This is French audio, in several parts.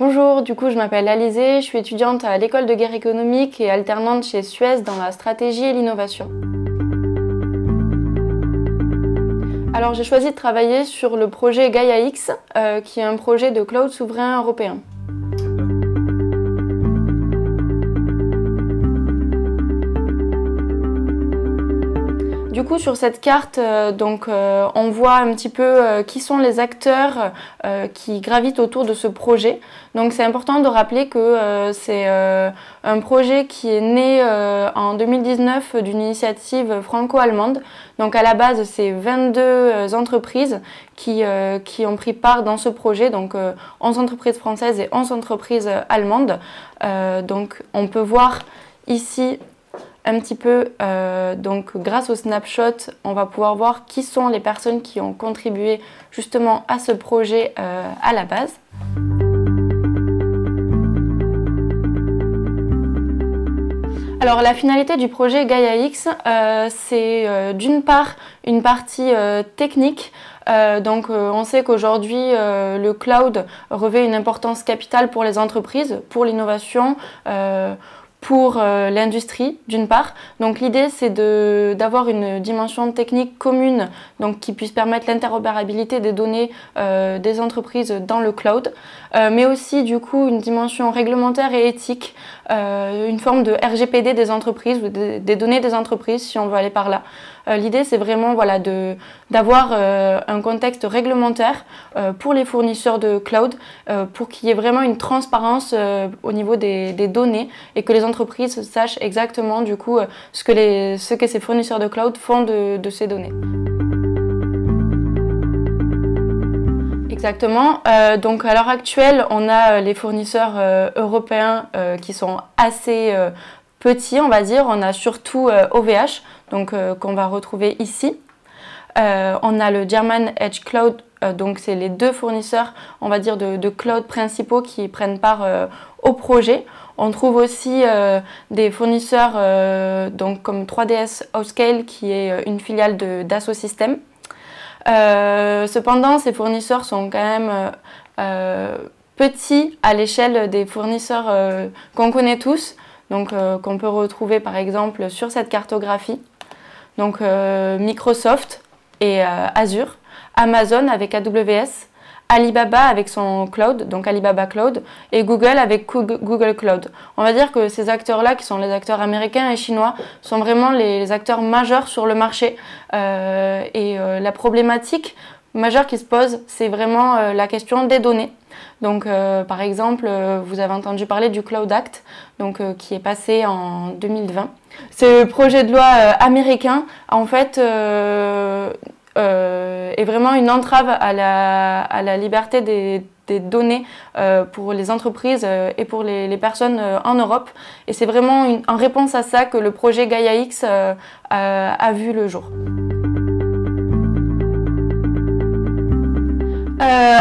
Bonjour, du coup je m'appelle Alizée, je suis étudiante à l'école de guerre économique et alternante chez Suez dans la stratégie et l'innovation. Alors j'ai choisi de travailler sur le projet Gaia-X, qui est un projet de cloud souverain européen. Du coup, sur cette carte, on voit un petit peu qui sont les acteurs qui gravitent autour de ce projet. Donc c'est important de rappeler que c'est un projet qui est né en 2019 d'une initiative franco-allemande. Donc à la base, c'est 22 entreprises qui ont pris part dans ce projet, donc 11 entreprises françaises et 11 entreprises allemandes. Donc on peut voir ici un petit peu, donc grâce au snapshot, on va pouvoir voir qui sont les personnes qui ont contribué justement à ce projet à la base. Alors la finalité du projet Gaia-X, c'est d'une part une partie technique. On sait qu'aujourd'hui le cloud revêt une importance capitale pour les entreprises, pour l'innovation, pour l'industrie d'une part. Donc l'idée c'est d'avoir une dimension technique commune donc, qui puisse permettre l'interopérabilité des données des entreprises dans le cloud, mais aussi du coup une dimension réglementaire et éthique, une forme de RGPD des entreprises ou des données des entreprises si on veut aller par là. L'idée c'est vraiment voilà, d'avoir un contexte réglementaire pour les fournisseurs de cloud pour qu'il y ait vraiment une transparence au niveau des données et que les entreprises sachent exactement du coup ce que ces fournisseurs de cloud font de ces données. Exactement. Donc à l'heure actuelle, on a les fournisseurs européens qui sont assez petits, on va dire. On a surtout OVH, donc qu'on va retrouver ici. On a le German Edge Cloud, donc c'est les deux fournisseurs, on va dire, de cloud principaux qui prennent part au projet. On trouve aussi des fournisseurs donc comme 3DS Outscale, qui est une filiale d'Asso Systems. Cependant, ces fournisseurs sont quand même petits à l'échelle des fournisseurs qu'on connaît tous, donc qu'on peut retrouver par exemple sur cette cartographie. Donc Microsoft et Azure, Amazon avec AWS, Alibaba avec son cloud, donc Alibaba Cloud, et Google avec Google Cloud. On va dire que ces acteurs-là, qui sont les acteurs américains et chinois, sont vraiment les acteurs majeurs sur le marché. La problématique majeure qui se pose, c'est vraiment la question des données. Donc, par exemple, vous avez entendu parler du Cloud Act, donc, qui est passé en 2020. Ce projet de loi américain, en fait, est vraiment une entrave à la liberté des données pour les entreprises et pour les personnes en Europe. Et c'est vraiment en réponse à ça que le projet Gaia-X a vu le jour.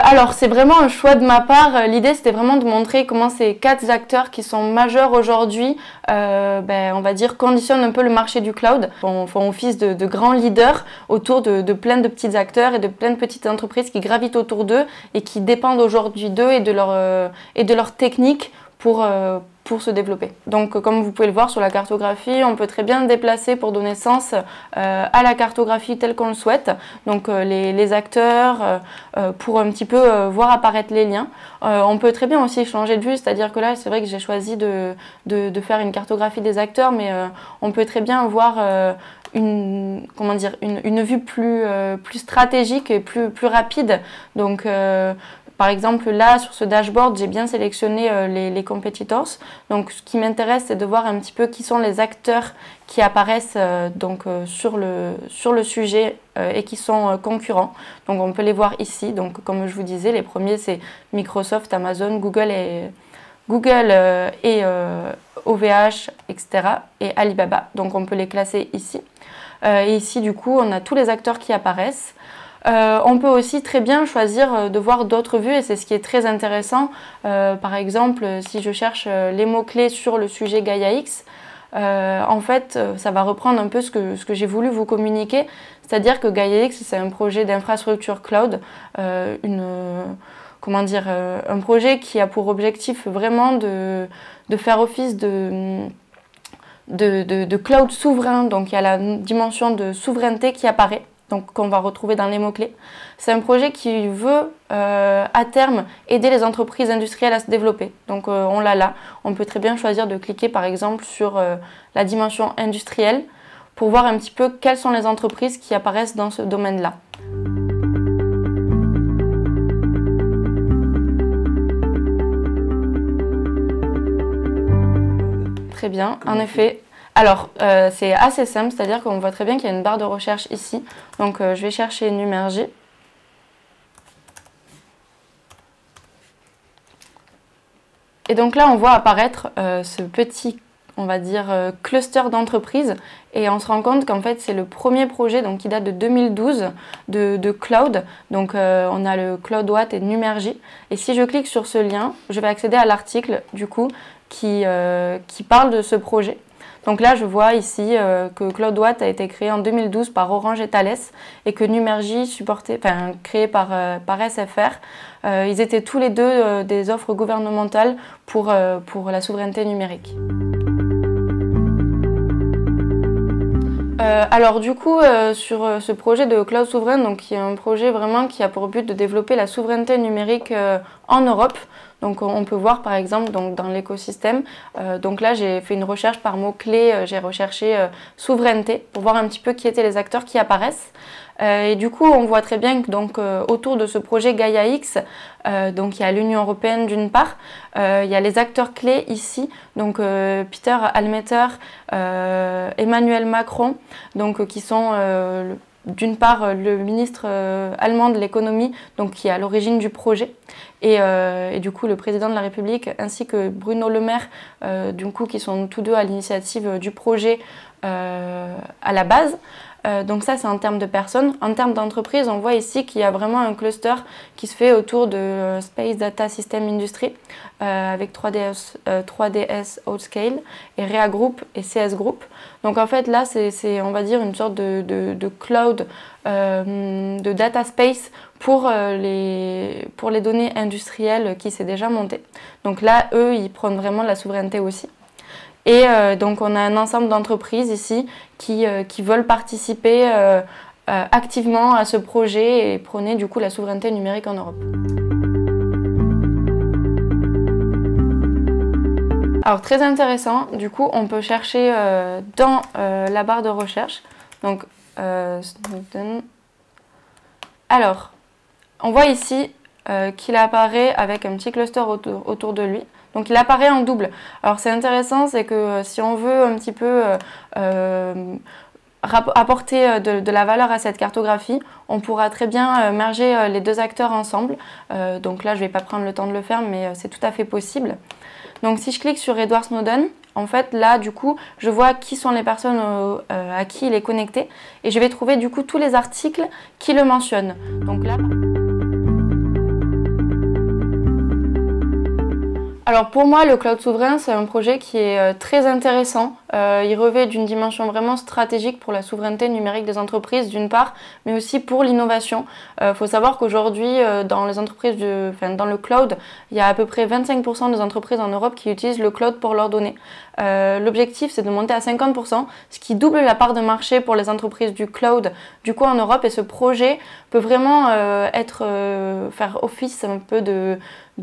Alors c'est vraiment un choix de ma part. L'idée c'était vraiment de montrer comment ces quatre acteurs qui sont majeurs aujourd'hui, on va dire, conditionnent un peu le marché du cloud. Font office de grands leaders autour de plein de petits acteurs et de plein de petites entreprises qui gravitent autour d'eux et qui dépendent aujourd'hui d'eux et de leur technique pour se développer. Donc comme vous pouvez le voir sur la cartographie, on peut très bien déplacer pour donner sens à la cartographie telle qu'on le souhaite. Donc les acteurs, pour un petit peu voir apparaître les liens. On peut très bien aussi changer de vue, c'est-à-dire que là c'est vrai que j'ai choisi de faire une cartographie des acteurs, mais on peut très bien voir une vue plus stratégique et plus rapide. Donc par exemple, là, sur ce dashboard, j'ai bien sélectionné les competitors. Donc, ce qui m'intéresse, c'est de voir un petit peu qui sont les acteurs qui apparaissent sur le sujet et qui sont concurrents. Donc, on peut les voir ici. Donc, comme je vous disais, les premiers, c'est Microsoft, Amazon, Google et OVH, etc. et Alibaba. Donc, on peut les classer ici. Et ici, du coup, on a tous les acteurs qui apparaissent. On peut aussi très bien choisir de voir d'autres vues et c'est ce qui est très intéressant. Par exemple, si je cherche les mots-clés sur le sujet Gaia-X, en fait, ça va reprendre un peu ce que j'ai voulu vous communiquer. C'est-à-dire que Gaia-X, c'est un projet d'infrastructure cloud, comment dire, un projet qui a pour objectif vraiment de faire office de cloud souverain. Donc il y a la dimension de souveraineté qui apparaît, donc qu'on va retrouver dans les mots-clés. C'est un projet qui veut à terme aider les entreprises industrielles à se développer. Donc on l'a là. On peut très bien choisir de cliquer par exemple sur la dimension industrielle pour voir un petit peu quelles sont les entreprises qui apparaissent dans ce domaine-là. Très bien, en effet. Alors, c'est assez simple, c'est-à-dire qu'on voit très bien qu'il y a une barre de recherche ici. Donc, je vais chercher Numergy. Et donc là, on voit apparaître ce petit, on va dire, cluster d'entreprises. Et on se rend compte qu'en fait, c'est le premier projet donc, qui date de 2012 de cloud. Donc, on a le CloudWatt et Numergy. Et si je clique sur ce lien, je vais accéder à l'article, du coup, qui parle de ce projet. Donc là, je vois ici que CloudWatt a été créé en 2012 par Orange et Thales et que Numergy, créé par SFR, ils étaient tous les deux des offres gouvernementales pour la souveraineté numérique. Alors du coup, sur ce projet de cloud souverain, donc, qui est un projet vraiment qui a pour but de développer la souveraineté numérique en Europe. Donc on peut voir par exemple donc, dans l'écosystème, donc là j'ai fait une recherche par mots-clés, j'ai recherché souveraineté pour voir un petit peu qui étaient les acteurs qui apparaissent. Et du coup on voit très bien que donc, autour de ce projet Gaia-X, donc il y a l'Union européenne d'une part, il y a les acteurs clés ici, donc Peter Almeter, Emmanuel Macron, donc qui sont d'une part le ministre allemand de l'économie, donc qui est à l'origine du projet, et du coup le président de la République ainsi que Bruno Le Maire, du coup, qui sont tous deux à l'initiative du projet à la base. Donc ça c'est en termes de personnes. En termes d'entreprise, on voit ici qu'il y a vraiment un cluster qui se fait autour de Space Data System Industry avec 3DS Outscale et Rea Group et CS Group. Donc en fait là c'est on va dire une sorte de cloud, de data space pour les données industrielles qui s'est déjà montée. Donc là eux ils prennent vraiment la souveraineté aussi. Et donc on a un ensemble d'entreprises ici qui veulent participer activement à ce projet et prôner du coup la souveraineté numérique en Europe. Alors très intéressant, du coup on peut chercher dans la barre de recherche. Donc Snowden. Alors on voit ici qu'il apparaît avec un petit cluster autour de lui. Donc il apparaît en double. Alors c'est intéressant, c'est que si on veut un petit peu apporter de la valeur à cette cartographie, on pourra très bien merger les deux acteurs ensemble. Donc là je ne vais pas prendre le temps de le faire, mais c'est tout à fait possible. Donc si je clique sur Edward Snowden, en fait là du coup je vois qui sont les personnes à qui il est connecté et je vais trouver du coup tous les articles qui le mentionnent. Donc là... Alors pour moi, le cloud souverain, c'est un projet qui est très intéressant. Il revêt d'une dimension vraiment stratégique pour la souveraineté numérique des entreprises d'une part, mais aussi pour l'innovation. Faut savoir qu'aujourd'hui, dans les entreprises, dans le cloud, il y a à peu près 25% des entreprises en Europe qui utilisent le cloud pour leurs données. L'objectif, c'est de monter à 50%, ce qui double la part de marché pour les entreprises du cloud du coup en Europe. Et ce projet peut vraiment faire office un peu de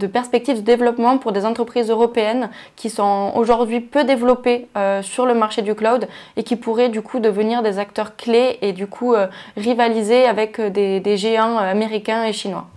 perspectives de développement pour des entreprises européennes qui sont aujourd'hui peu développées sur le marché du cloud et qui pourraient du coup devenir des acteurs clés et du coup rivaliser avec des géants américains et chinois.